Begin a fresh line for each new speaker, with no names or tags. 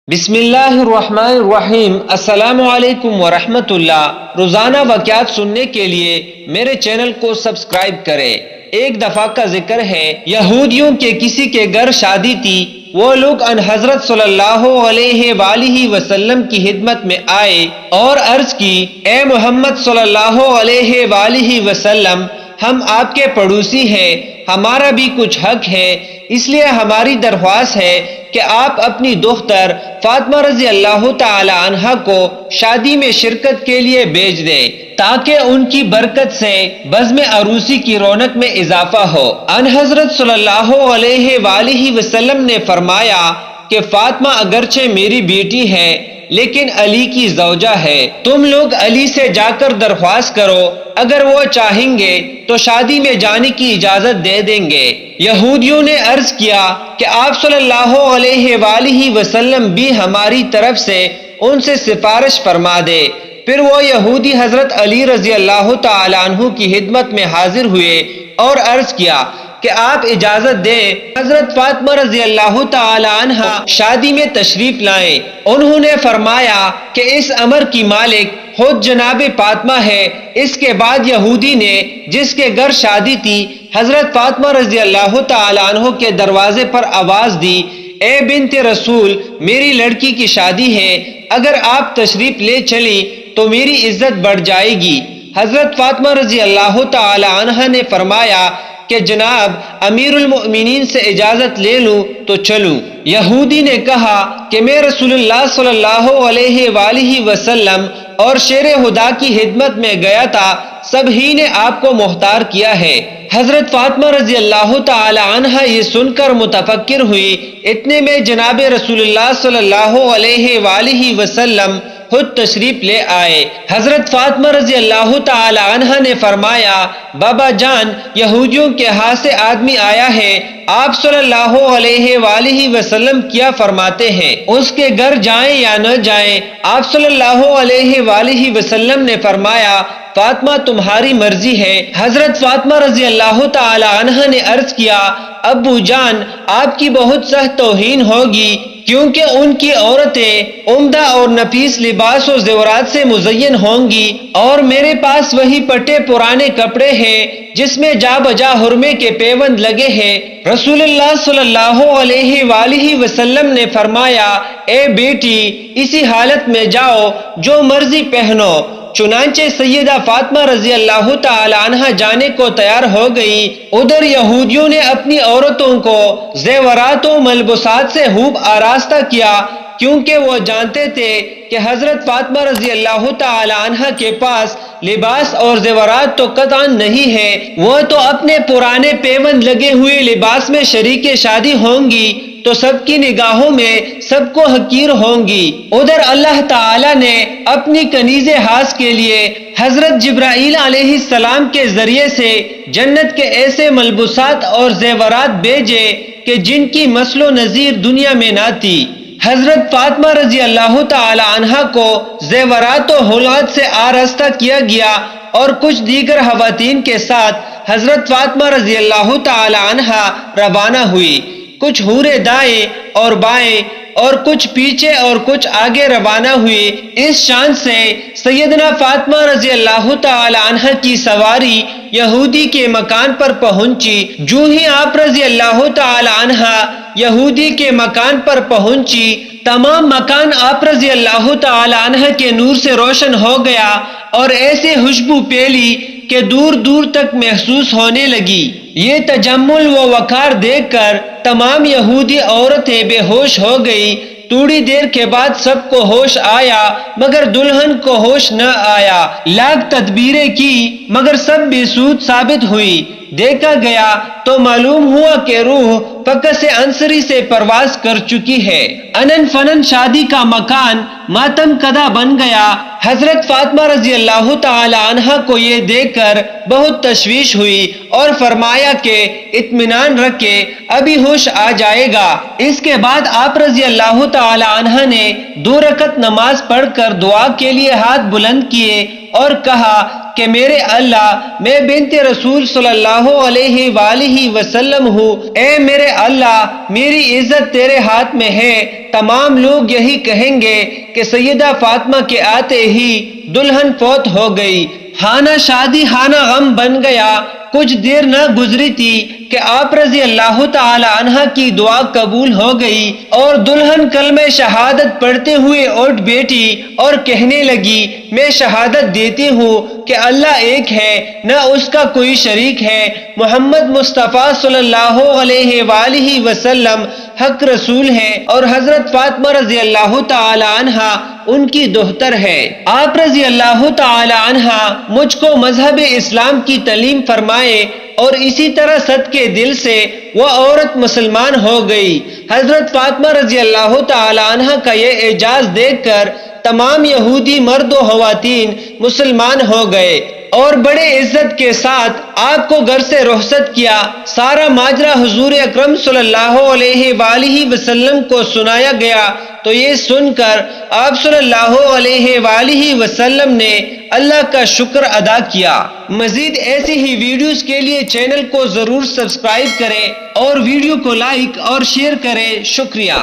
بسم اللہ الرحمن الرحیم۔ السلام علیکم ورحمۃ اللہ۔ روزانہ واقعات سننے کے لیے میرے چینل کو سبسکرائب کریں۔ ایک دفعہ کا ذکر ہے، یہودیوں کے کسی کے گھر شادی تھی۔ وہ لوگ ان حضرت صلی اللہ علیہ وآلہ وسلم کی خدمت میں آئے اور عرض کی، اے محمد صلی اللہ علیہ وآلہ وسلم، ہم آپ کے پڑوسی ہیں، ہمارا بھی کچھ حق ہے، اس لیے ہماری درخواست ہے کہ آپ اپنی دختر فاطمہ رضی اللہ تعالی عنہا کو شادی میں شرکت کے لیے بھیج دیں تاکہ ان کی برکت سے بزم عروسی کی رونق میں اضافہ ہو۔ ان حضرت صلی اللہ علیہ وآلہ وسلم نے فرمایا کہ فاطمہ اگرچہ میری بیٹی ہے لیکن علی کی زوجہ ہے، تم لوگ علی سے جا کر درخواست کرو، اگر وہ چاہیں گے تو شادی میں جانے کی اجازت دے دیں گے۔ یہودیوں نے عرض کیا کہ آپ صلی اللہ علیہ وآلہ وسلم بھی ہماری طرف سے ان سے سفارش فرما دے۔ پھر وہ یہودی حضرت علی رضی اللہ تعالی عنہ کی خدمت میں حاضر ہوئے اور عرض کیا کہ آپ اجازت دیں حضرت فاطمہ رضی اللہ تعالی عنہ شادی میں تشریف لائیں۔ انہوں نے فرمایا کہ اس امر کی مالک خود جناب فاطمہ ہے۔ اس کے بعد یہودی نے جس کے گھر شادی تھی حضرت فاطمہ رضی اللہ تعالی عنہ کے دروازے پر آواز دی، اے بنت رسول، میری لڑکی کی شادی ہے، اگر آپ تشریف لے چلی تو میری عزت بڑھ جائے گی۔ حضرت فاطمہ رضی اللہ تعالی عنہ نے فرمایا کہ جناب امیر المؤمنین سے اجازت لے لوں تو چلوں۔ یہودی نے کہا کہ میں رسول اللہ صلی اللہ علیہ وآلہ وسلم اور شیر خدا کی خدمت میں گیا تھا، سب ہی نے آپ کو مختار کیا ہے۔ حضرت فاطمہ رضی اللہ تعالی عنہ یہ سن کر متفکر ہوئی۔ اتنے میں جناب رسول اللہ صلی اللہ علیہ وآلہ وسلم خود تشریف لے آئے۔ حضرت فاطمہ رضی اللہ تعالی عنہ نے فرمایا، بابا جان، یہودیوں کے ہاتھ سے آدمی آیا ہے، آپ صلی اللہ علیہ وآلہ وسلم کیا فرماتے ہیں، اس کے گھر جائیں یا نہ جائیں؟ آپ صلی اللہ علیہ وآلہ وسلم نے فرمایا، فاطمہ تمہاری مرضی ہے۔ حضرت فاطمہ رضی اللہ تعالی عنہ نے عرض کیا، ابو جان، آپ کی بہت سخت توہین ہوگی، کیونکہ ان کی عورتیں عمدہ اور نفیس لباس و زیورات سے مزین ہوں گی، اور میرے پاس وہی پٹے پرانے کپڑے ہیں جس میں جا بجا حرمے کے پیوند لگے ہیں۔ رسول اللہ صلی اللہ علیہ وآلہ وسلم نے فرمایا، اے بیٹی، اسی حالت میں جاؤ، جو مرضی پہنو۔ چنانچہ سیدہ فاطمہ رضی اللہ تعالی عنہ جانے کو تیار ہو گئی۔ ادھر یہودیوں نے اپنی عورتوں کو زیورات و ملبوسات سے خوب آراستہ کیا، کیونکہ وہ جانتے تھے کہ حضرت فاطمہ رضی اللہ تعالی عنہ کے پاس لباس اور زیورات تو قطعا نہیں ہے، وہ تو اپنے پرانے پیوند لگے ہوئے لباس میں شریک شادی ہوں گی تو سب کی نگاہوں میں سب کو حقیر ہوں گی۔ ادھر اللہ تعالی نے اپنی کنیز خاص کے لیے حضرت جبرائیل علیہ السلام کے ذریعے سے جنت کے ایسے ملبوسات اور زیورات بھیجے کہ جن کی مثل و نظیر دنیا میں نہ تھی۔ حضرت فاطمہ رضی اللہ تعالی عنہ کو زیورات و حلات سے آراستہ کیا گیا اور کچھ دیگر خواتین کے ساتھ حضرت فاطمہ رضی اللہ تعالی عنہ روانہ ہوئی۔ کچھ حوریں دائیں اور بائیں اور کچھ پیچھے اور کچھ آگے روانہ ہوئی۔ اس شان سے سیدنا فاطمہ رضی اللہ تعالی عنہ کی سواری یہودی کے مکان پر پہنچی۔ جو ہی آپ رضی اللہ تعالی عنہ یہودی کے مکان پر پہنچی، تمام مکان آپ رضی اللہ تعالی عنہ کے نور سے روشن ہو گیا اور ایسے خوشبو پھیلی کہ دور دور تک محسوس ہونے لگی۔ یہ تجمل و وقار دیکھ کر تمام یہودی عورتیں بے ہوش ہو گئی۔ تھوڑی دیر کے بعد سب کو ہوش آیا مگر دلہن کو ہوش نہ آیا۔ لاکھ تدبیریں کی مگر سب بے سود ثابت ہوئی۔ دیکھا گیا تو معلوم ہوا کہ روح فقس عنصری سے پرواز کر چکی ہے۔ انن فنن شادی کا مکان ماتم کدہ بن گیا۔ حضرت فاطمہ رضی اللہ تعالی عنہ کو یہ دیکھ کر بہت تشویش ہوئی اور فرمایا کہ اطمینان رکھے، ابھی ہوش آ جائے گا۔ اس کے بعد آپ رضی اللہ تعالی عنہ نے 2 رکعت نماز پڑھ کر دعا کے لیے ہاتھ بلند کیے اور کہا کہ میرے اللہ میں بنت رسول صلی اللہ علیہ وآلہ وسلم ہوں، اے میرے اللہ میری عزت تیرے ہاتھ میں ہے۔ تمام لوگ یہی کہیں گے کہ سیدہ فاطمہ کے آتے ہی دلہن فوت ہو گئی، خانہ شادی خانہ غم بن گیا۔ کچھ دیر نہ گزری تھی کہ آپ رضی اللہ تعالی عنہ کی دعا قبول ہو گئی اور دلہن کلمہ شہادت پڑھتے ہوئے اٹھ بیٹھی اور کہنے لگی، میں شہادت دیتی ہوں کہ اللہ ایک ہے، نہ اس کا کوئی شریک ہے، محمد مصطفیٰ صلی اللہ علیہ وآلہ وسلم حق رسول ہے، اور حضرت فاطمہ رضی اللہ تعالی عنہ ان کی دختر ہے۔ آپ رضی اللہ تعالی عنہ مجھ کو مذہب اسلام کی تعلیم فرمائے اور اسی طرح صدقے دل سے وہ عورت مسلمان ہو گئی۔ حضرت فاطمہ رضی اللہ تعالی عنہ کا یہ اعجاز دیکھ کر تمام یہودی مرد و خواتین مسلمان ہو گئے اور بڑے عزت کے ساتھ آپ کو گھر سے رخصت کیا۔ سارا ماجرا حضور اکرم صلی اللہ علیہ وآلہ وسلم کو سنایا گیا تو یہ سن کر آپ صلی اللہ علیہ وآلہ وسلم نے اللہ کا شکر ادا کیا۔ مزید ایسی ہی ویڈیوز کے لیے چینل کو ضرور سبسکرائب کریں اور ویڈیو کو لائک اور شیئر کریں۔ شکریہ۔